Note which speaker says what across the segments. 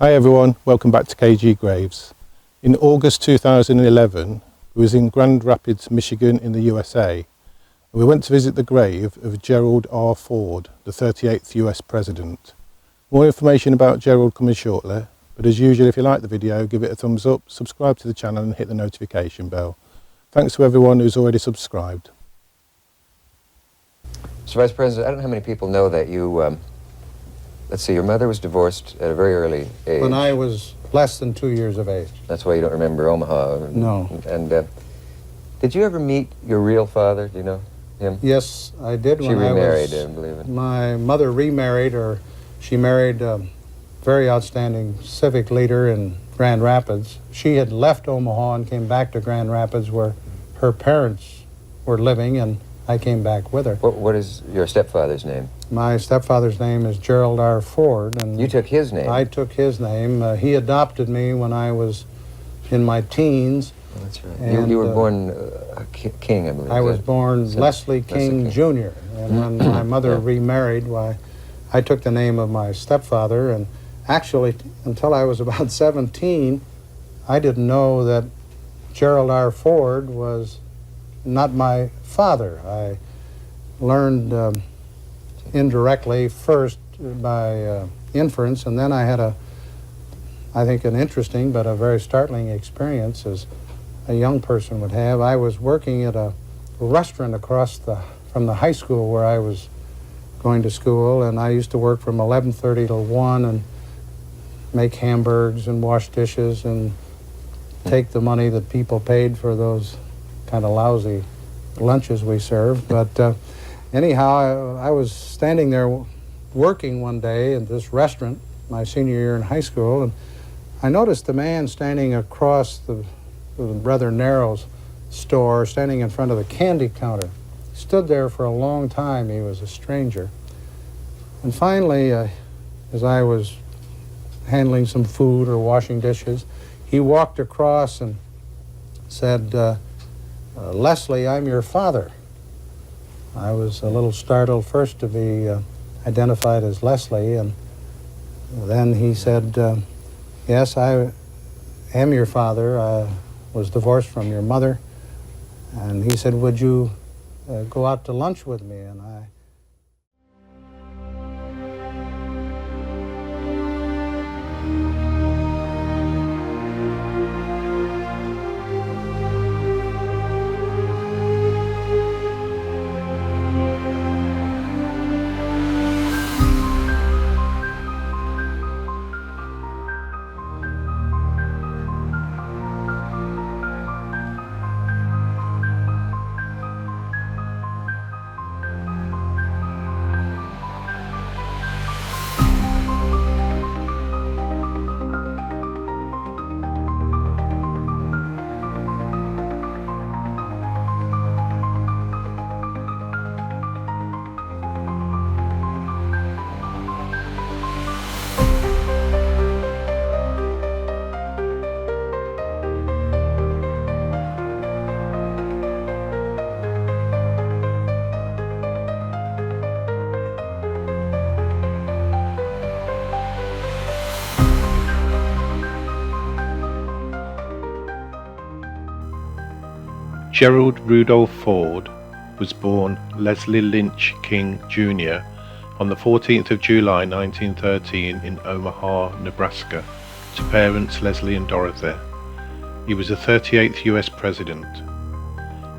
Speaker 1: Hi everyone, welcome back to KG Graves. In August 2011, we was in Grand Rapids, Michigan in the USA. And we went to visit the grave of Gerald R. Ford, the 38th US President. More information about Gerald coming shortly, but as usual, if you like the video, give it a thumbs up, subscribe to the channel and hit the notification bell. Thanks to everyone who's already subscribed.
Speaker 2: Mr. Vice President, I don't know how many people know that you, let's see, your mother was divorced at a very early age.
Speaker 3: When I was less than 2 years of age.
Speaker 2: That's why you don't remember Omaha.
Speaker 3: No.
Speaker 2: And did you ever meet your real father? Do you know him?
Speaker 3: Yes, I did.
Speaker 2: She
Speaker 3: when
Speaker 2: remarried,
Speaker 3: I
Speaker 2: I believe it.
Speaker 3: My mother remarried, or she married a very outstanding civic leader in Grand Rapids. She had left Omaha and came back to Grand Rapids where her parents were living, and I came back with her.
Speaker 2: What is your stepfather's name?
Speaker 3: My stepfather's name is Gerald R. Ford. And
Speaker 2: you took his name?
Speaker 3: I took his name. He adopted me when I was in my teens.
Speaker 2: Oh, that's right.
Speaker 3: And,
Speaker 2: you were born King, I believe.
Speaker 3: I was born Leslie King Jr. And when my mother remarried, why, I took the name of my stepfather. And actually, until I was about 17, I didn't know that Gerald R. Ford was not my father. I learned indirectly first by inference, and then I had I think an interesting but a very startling experience as a young person would have. I was working at a restaurant across from the high school where I was going to school, and I used to work from 11:30 till 1 and make hamburgers and wash dishes and take the money that people paid for those kind of lousy lunches we served. But anyhow, I was standing there working one day at this restaurant, my senior year in high school, and I noticed a man standing across the rather narrow store, standing in front of the candy counter. He stood there for a long time. He was a stranger. And finally, as I was handling some food or washing dishes, he walked across and said, "Leslie, I'm your father." I was a little startled first to be identified as Leslie, and then he said, "Yes, I am your father. I was divorced from your mother." And he said, "Would you go out to lunch with me?" And I
Speaker 1: Gerald Rudolph Ford was born Leslie Lynch King Jr. on the 14th of July 1913 in Omaha, Nebraska, to parents Leslie and Dorothy. He was the 38th US President.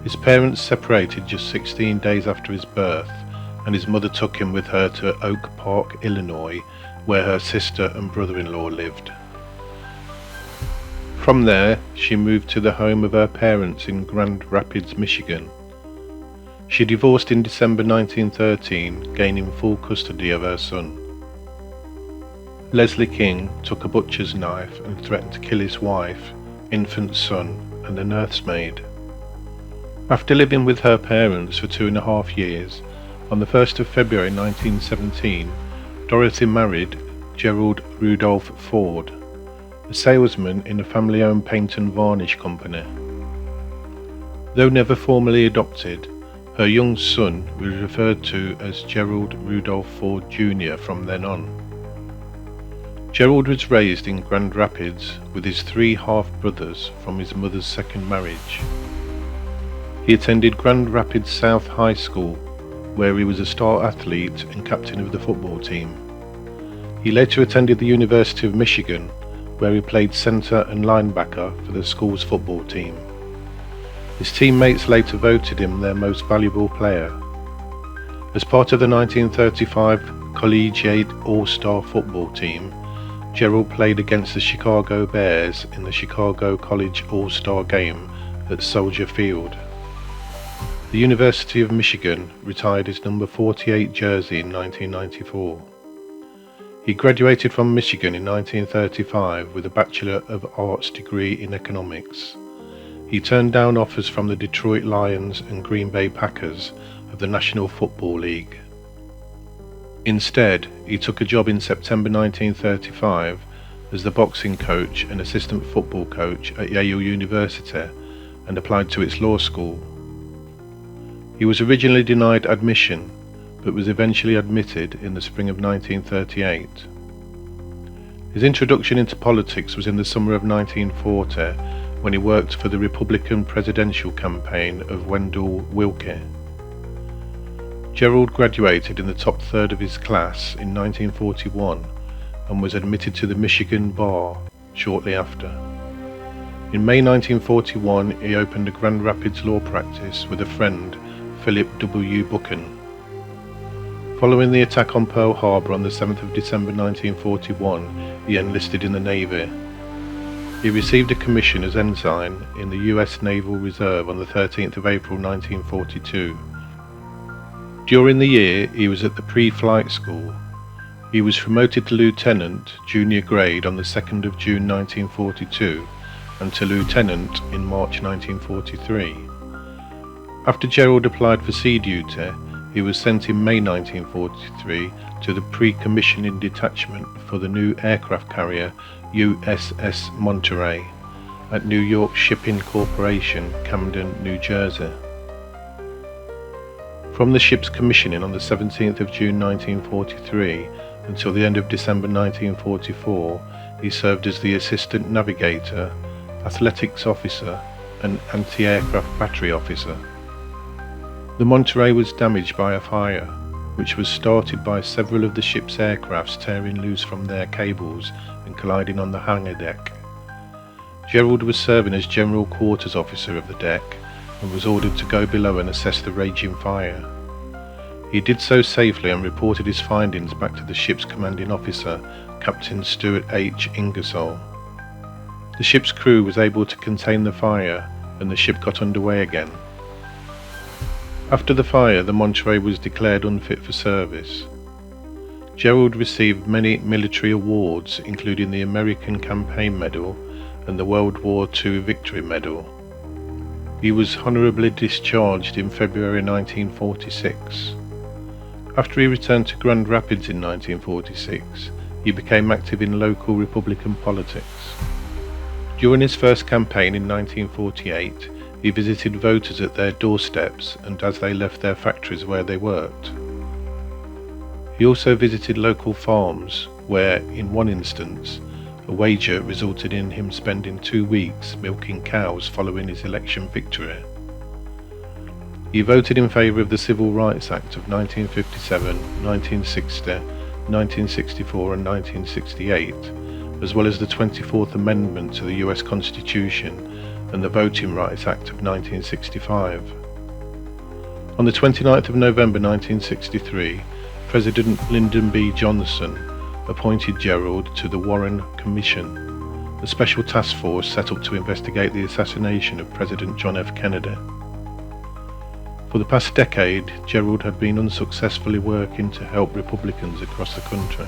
Speaker 1: His parents separated just 16 days after his birth, and his mother took him with her to Oak Park, Illinois, where her sister and brother-in-law lived. From there, she moved to the home of her parents in Grand Rapids, Michigan. She divorced in December 1913, gaining full custody of her son. Leslie King took a butcher's knife and threatened to kill his wife, infant son, and a nursemaid. After living with her parents for 2.5 years, on the 1st of February 1917, Dorothy married Gerald Rudolph Ford, a salesman in a family-owned paint and varnish company. Though never formally adopted, her young son was referred to as Gerald Rudolph Ford Jr. from then on. Gerald was raised in Grand Rapids with his 3 half-brothers from his mother's second marriage. He attended Grand Rapids South High School, where he was a star athlete and captain of the football team. He later attended the University of Michigan, where he played center and linebacker for the school's football team. His teammates later voted him their most valuable player. As part of the 1935 Collegiate All-Star football team, Gerald played against the Chicago Bears in the Chicago College All-Star game at Soldier Field. The University of Michigan retired his number 48 jersey in 1994. He graduated from Michigan in 1935 with a Bachelor of Arts degree in economics. He turned down offers from the Detroit Lions and Green Bay Packers of the National Football League. Instead, he took a job in September 1935 as the boxing coach and assistant football coach at Yale University and applied to its law school. He was originally denied admission, but was eventually admitted in the spring of 1938. His introduction into politics was in the summer of 1940, when he worked for the Republican presidential campaign of Wendell Willkie. Gerald graduated in the top third of his class in 1941 and was admitted to the Michigan bar shortly after. In May 1941, he opened a Grand Rapids law practice with a friend, Philip W. Buchan. Following the attack on Pearl Harbor on the 7th of December 1941, he enlisted in the Navy. He received a commission as ensign in the U.S. Naval Reserve on the 13th of April 1942. During the year, he was at the pre-flight school. He was promoted to lieutenant, junior grade, on the 2nd of June 1942 and to lieutenant in March 1943. After Gerald applied for sea duty, he was sent in May 1943 to the pre-commissioning detachment for the new aircraft carrier USS Monterey at New York Shipping Corporation, Camden, New Jersey. From the ship's commissioning on the 17th of June 1943 until the end of December 1944, he served as the assistant navigator, athletics officer and anti-aircraft battery officer. The Monterey was damaged by a fire, which was started by several of the ship's aircrafts tearing loose from their cables and colliding on the hangar deck. Gerald was serving as General Quarters Officer of the deck and was ordered to go below and assess the raging fire. He did so safely and reported his findings back to the ship's commanding officer, Captain Stuart H. Ingersoll. The ship's crew was able to contain the fire and the ship got underway again. After the fire, the Monterey was declared unfit for service. Gerald received many military awards, including the American Campaign Medal and the World War II Victory Medal. He was honorably discharged in February 1946. After he returned to Grand Rapids in 1946, he became active in local Republican politics. During his first campaign in 1948, he visited voters at their doorsteps and as they left their factories where they worked. He also visited local farms where, in one instance, a wager resulted in him spending 2 weeks milking cows following his election victory. He voted in favour of the Civil Rights Act of 1957, 1960, 1964 and 1968, as well as the 24th Amendment to the US Constitution and the Voting Rights Act of 1965. On the 29th of November 1963, President Lyndon B. Johnson appointed Gerald to the Warren Commission, a special task force set up to investigate the assassination of President John F. Kennedy. For the past decade, Gerald had been unsuccessfully working to help Republicans across the country.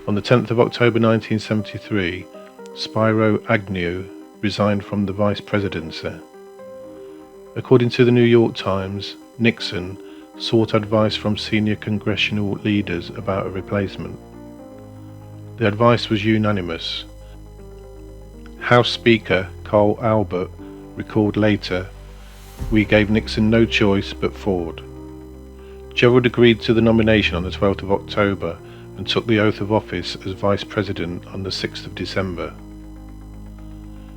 Speaker 1: On the 10th of October 1973, Spiro Agnew resigned from the vice presidency. According to the New York Times, Nixon sought advice from senior congressional leaders about a replacement. The advice was unanimous. House Speaker Carl Albert recalled later, "We gave Nixon no choice but Ford." Gerald agreed to the nomination on the 12th of October and took the oath of office as Vice President on the 6th of December.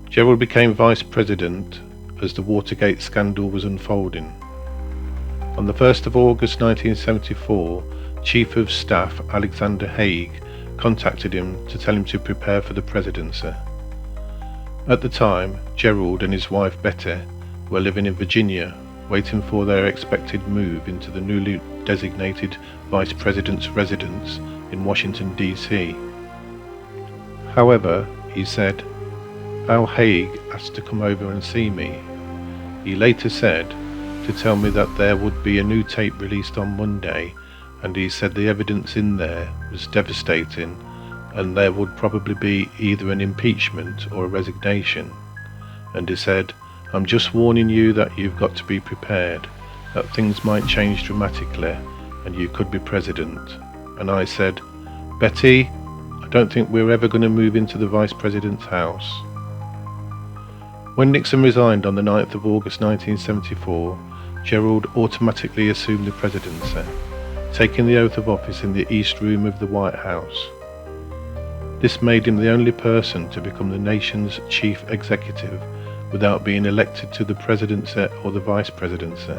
Speaker 1: Gerald became Vice President as the Watergate scandal was unfolding. On the 1st of August 1974, Chief of Staff Alexander Haig contacted him to tell him to prepare for the presidency. At the time, Gerald and his wife Betty were living in Virginia, waiting for their expected move into the newly designated Vice President's residence in Washington, D.C. However, he said, Al Haig asked to come over and see me. He later said to tell me that there would be a new tape released on Monday, and he said the evidence in there was devastating and there would probably be either an impeachment or a resignation. And he said, I'm just warning you that you've got to be prepared, that things might change dramatically and you could be president. And I said, Betty, I don't think we're ever going to move into the Vice President's house. When Nixon resigned on the 9th of August 1974, Gerald automatically assumed the presidency, taking the oath of office in the East Room of the White House. This made him the only person to become the nation's chief executive without being elected to the presidency or the vice presidency.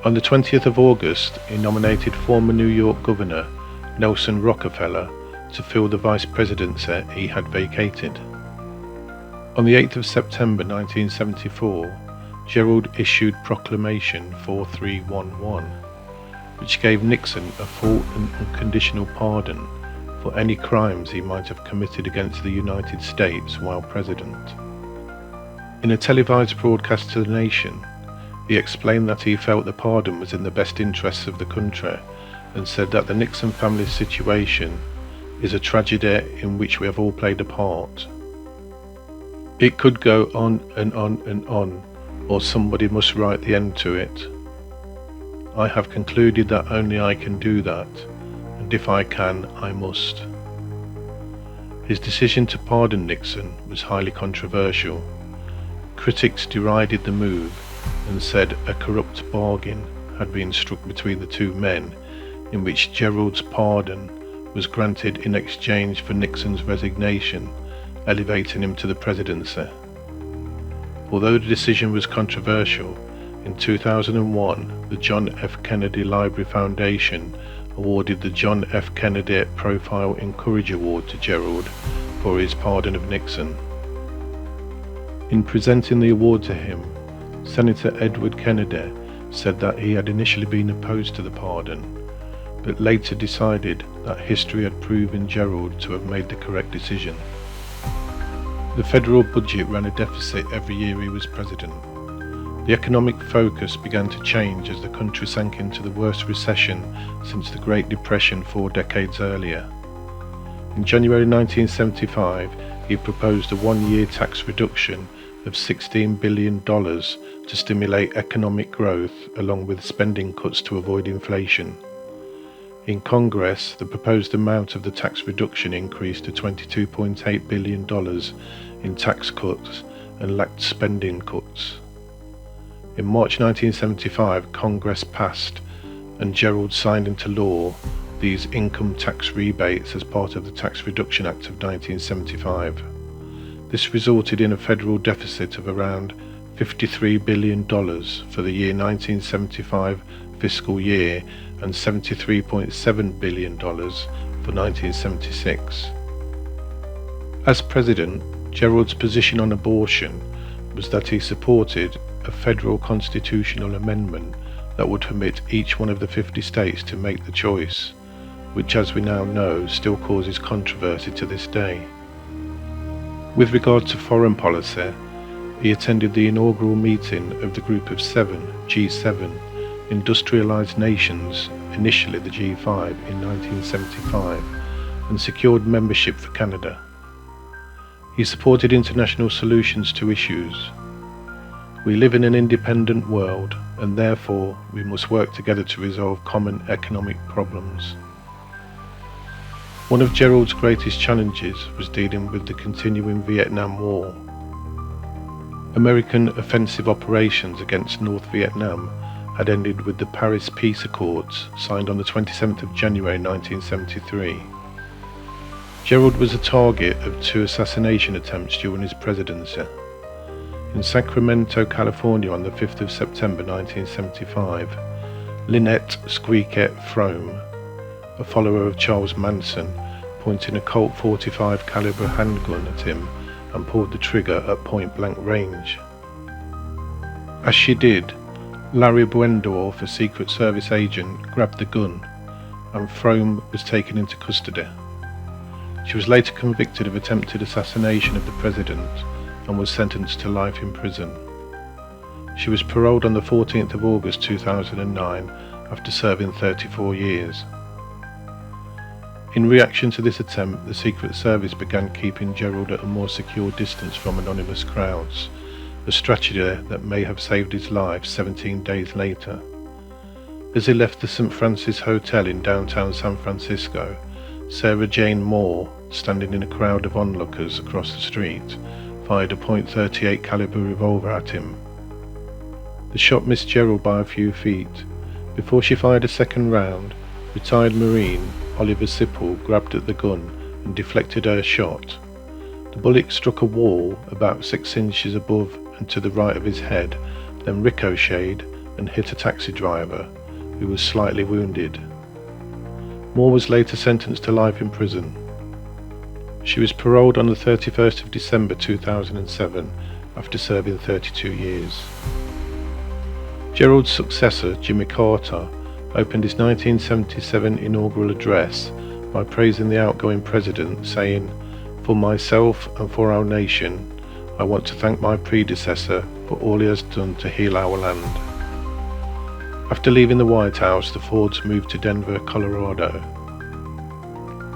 Speaker 1: On the 20th of August, he nominated former New York Governor Nelson Rockefeller to fill the vice presidency he had vacated. On the 8th of September 1974, Gerald issued Proclamation 4311, which gave Nixon a full and unconditional pardon for any crimes he might have committed against the United States while president. In a televised broadcast to the nation, he explained that he felt the pardon was in the best interests of the country and said that the Nixon family's situation is a tragedy in which we have all played a part. It could go on and on and on, or somebody must write the end to it. I have concluded that only I can do that, and if I can, I must. His decision to pardon Nixon was highly controversial. Critics derided the move and said a corrupt bargain had been struck between the two men, in which Gerald's pardon was granted in exchange for Nixon's resignation, elevating him to the presidency. Although the decision was controversial, in 2001 the John F. Kennedy Library Foundation awarded the John F. Kennedy Profile in Courage Award to Gerald for his pardon of Nixon. In presenting the award to him, Senator Edward Kennedy said that he had initially been opposed to the pardon, but later decided that history had proven Gerald to have made the correct decision. The federal budget ran a deficit every year he was president. The economic focus began to change as the country sank into the worst recession since the Great Depression 4 decades earlier. In January 1975, he proposed a one-year tax reduction of $16 billion to stimulate economic growth, along with spending cuts to avoid inflation. In Congress, the proposed amount of the tax reduction increased to $22.8 billion in tax cuts and lacked spending cuts. In March 1975, Congress passed and Gerald signed into law these income tax rebates as part of the Tax Reduction Act of 1975. This resulted in a federal deficit of around $53 billion for the year 1975 fiscal year and $73.7 billion for 1976. As president, Gerald's position on abortion was that he supported a federal constitutional amendment that would permit each one of the 50 states to make the choice, which, as we now know, still causes controversy to this day. With regard to foreign policy, he attended the inaugural meeting of the Group of Seven, G7, industrialized nations, initially the G5, in 1975, and secured membership for Canada. He supported international solutions to issues. We live in an independent world, and therefore we must work together to resolve common economic problems. One of Gerald's greatest challenges was dealing with the continuing Vietnam War. American offensive operations against North Vietnam had ended with the Paris Peace Accords signed on the 27th of January 1973. Gerald was a target of 2 assassination attempts during his presidency. In Sacramento, California on the 5th of September 1975, Lynette Squeakette Frome, a follower of Charles Manson, pointed a Colt .45 caliber handgun at him and pulled the trigger at point-blank range. As she did, Larry Buendorf, a Secret Service agent, grabbed the gun, and Frome was taken into custody. She was later convicted of attempted assassination of the president and was sentenced to life in prison. She was paroled on the 14th of August 2009 after serving 34 years. In reaction to this attempt, the Secret Service began keeping Gerald at a more secure distance from anonymous crowds, a strategy that may have saved his life 17 days later. As he left the St. Francis Hotel in downtown San Francisco, Sarah Jane Moore, standing in a crowd of onlookers across the street, fired a .38 caliber revolver at him. The shot missed Gerald by a few feet. Before she fired a second round, retired Marine Oliver Sipple grabbed at the gun and deflected her shot. The bullet struck a wall about 6 inches above and to the right of his head, then ricocheted and hit a taxi driver, who was slightly wounded. Moore was later sentenced to life in prison. She was paroled on the 31st of December 2007 after serving 32 years. Gerald's successor, Jimmy Carter, opened his 1977 inaugural address by praising the outgoing president, saying, "For myself and for our nation, I want to thank my predecessor for all he has done to heal our land." After leaving the White House, the Fords moved to Denver, Colorado.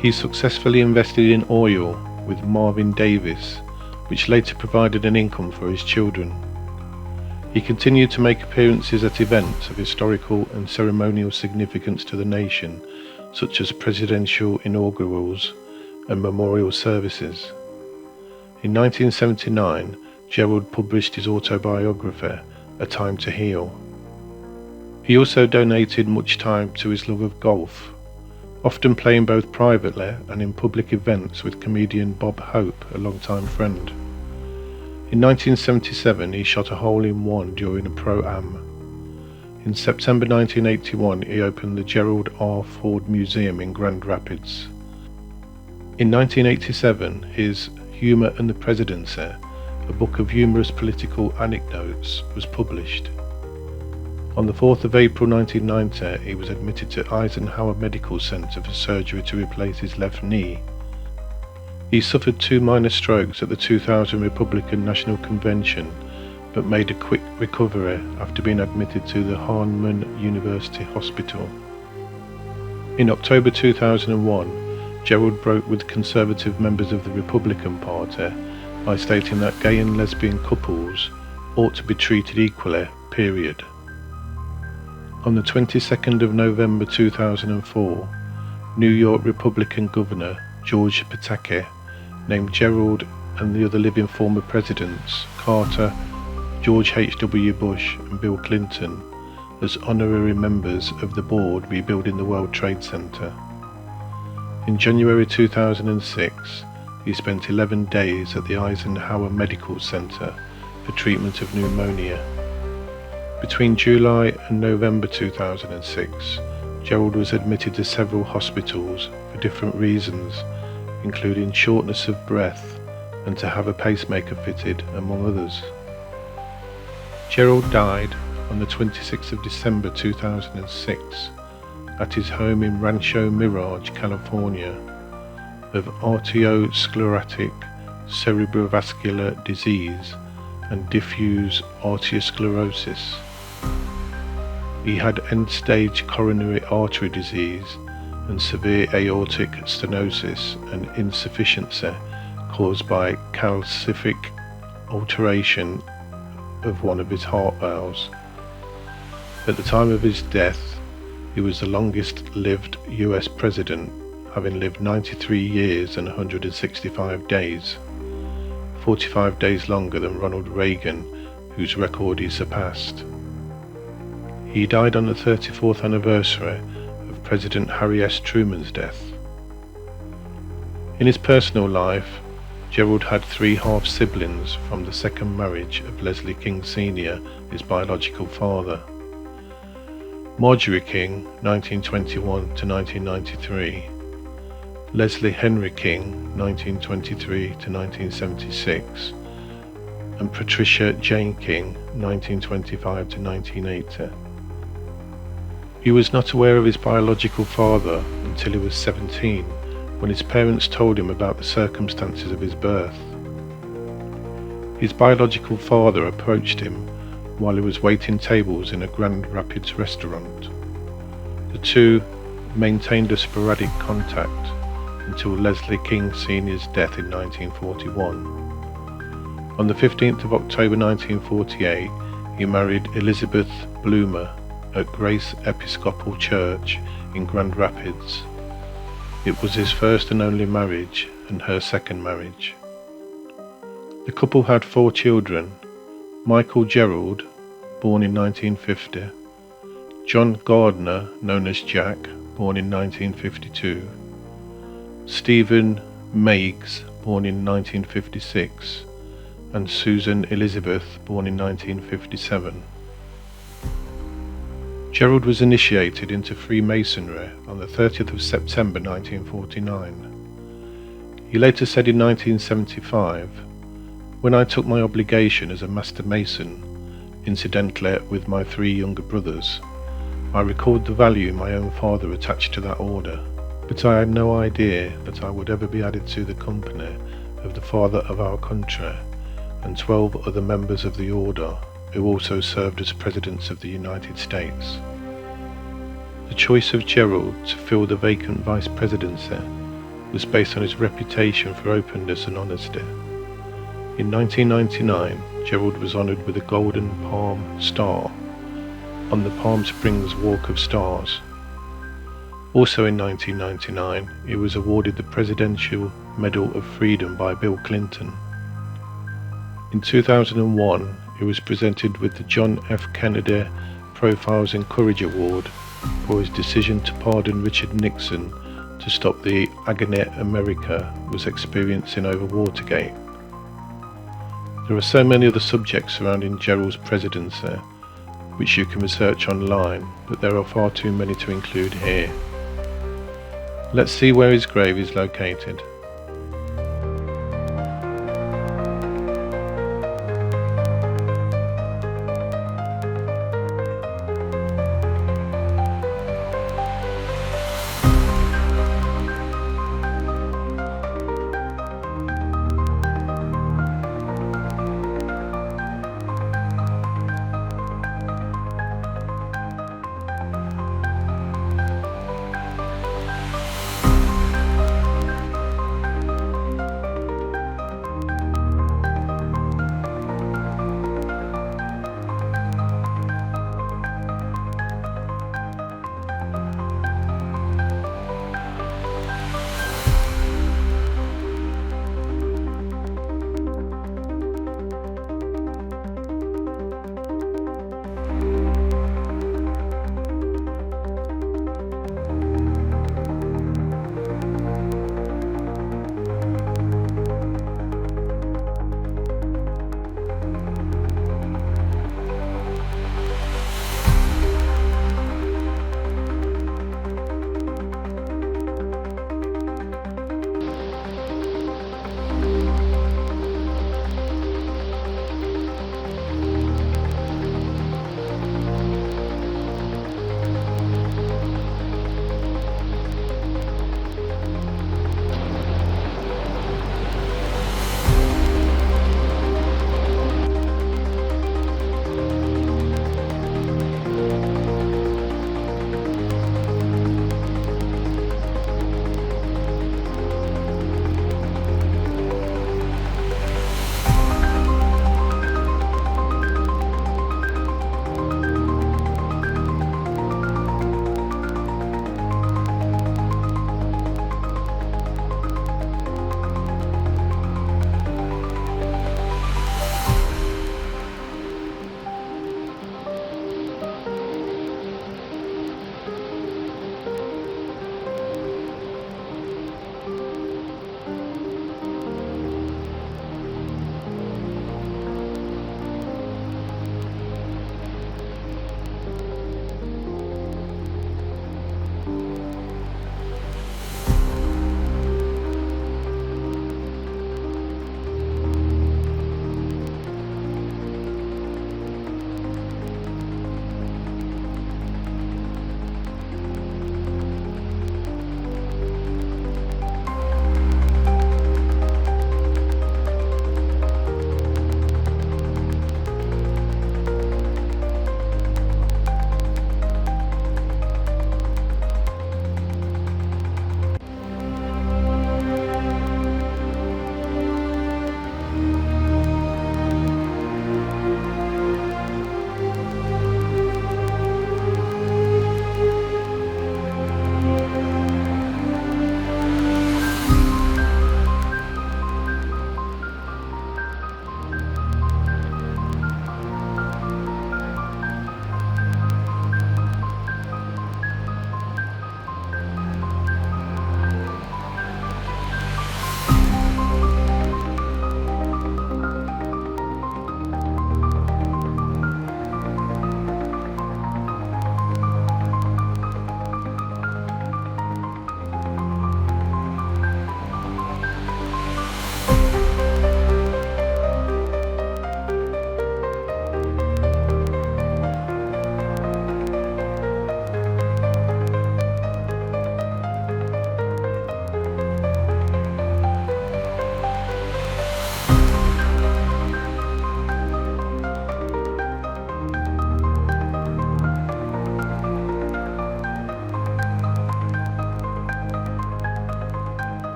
Speaker 1: He successfully invested in oil with Marvin Davis, which later provided an income for his children. He continued to make appearances at events of historical and ceremonial significance to the nation, such as presidential inaugurals and memorial services. In 1979, Gerald published his autobiography, A Time to Heal. He also donated much time to his love of golf, often playing both privately and in public events with comedian Bob Hope, a longtime friend. In 1977, he shot a hole-in-one during a Pro-Am. In September 1981, he opened the Gerald Ford Museum in Grand Rapids. In 1987, his Humor and the Presidency, a book of humorous political anecdotes, was published. On the 4th of April 1990, he was admitted to Eisenhower Medical Center for surgery to replace his left knee. He suffered 2 minor strokes at the 2000 Republican National Convention, but made a quick recovery after being admitted to the Hahnemann University Hospital. In October 2001, Gerald broke with conservative members of the Republican Party by stating that gay and lesbian couples ought to be treated equally, period. On the 22nd of November 2004, New York Republican Governor George Pataki named Gerald and the other living former presidents, Carter, George H.W. Bush and Bill Clinton, as honorary members of the board rebuilding the World Trade Center. In January 2006, he spent 11 days at the Eisenhower Medical Center for treatment of pneumonia. Between July and November 2006, Gerald was admitted to several hospitals for different reasons, including shortness of breath and to have a pacemaker fitted, among others. Gerald died on the 26th of December 2006 at his home in Rancho Mirage, California, of arteriosclerotic cerebrovascular disease and diffuse arteriosclerosis. He had end-stage coronary artery disease and severe aortic stenosis and insufficiency caused by calcific alteration of one of his heart valves. At the time of his death, he was the longest-lived US president, having lived 93 years and 165 days, 45 days longer than Ronald Reagan, whose record he surpassed. He died on the 34th anniversary of President Harry S. Truman's death. In his personal life, Gerald had 3 half-siblings from the second marriage of Leslie King Sr., his biological father. Marjorie King, 1921 to 1993, Leslie Henry King, 1923 to 1976, and Patricia Jane King, 1925 to 1980. He was not aware of his biological father until he was 17, when his parents told him about the circumstances of his birth. His biological father approached him while he was waiting tables in a Grand Rapids restaurant. The two maintained a sporadic contact until Leslie King Sr.'s death in 1941. On the 15th of October 1948, he married Elizabeth Bloomer at Grace Episcopal Church in Grand Rapids. It was his first and only marriage and her second marriage. The couple had 4 children: Michael Gerald, born in 1950, John Gardner, known as Jack, born in 1952, Stephen Meigs, born in 1956, and Susan Elizabeth, born in 1957. Gerald was initiated into Freemasonry on the 30th of September 1949. He later said in 1975, "When I took my obligation as a Master Mason, incidentally with my 3 younger brothers, I recalled the value my own father attached to that order, but I had no idea that I would ever be added to the company of the Father of our country and 12 other members of the order who also served as Presidents of the United States." The choice of Gerald to fill the vacant Vice Presidency was based on his reputation for openness and honesty. In 1999, Gerald was honoured with a Golden Palm Star on the Palm Springs Walk of Stars. Also in 1999, he was awarded the Presidential Medal of Freedom by Bill Clinton. In 2001, he was presented with the John F. Kennedy Profiles in Courage Award for his decision to pardon Richard Nixon to stop the agony America was experiencing over Watergate. There are so many other subjects surrounding Gerald's presidency which you can research online, but there are far too many to include here. Let's see where his grave is located.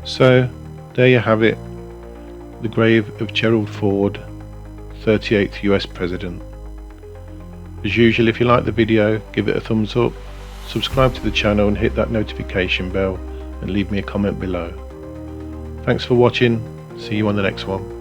Speaker 1: So there you have it, the grave of Gerald Ford, 38th US President. As usual, if you like the video, give it a thumbs up, subscribe to the channel and hit that notification bell, and leave me a comment below. Thanks for watching, see you on the next one.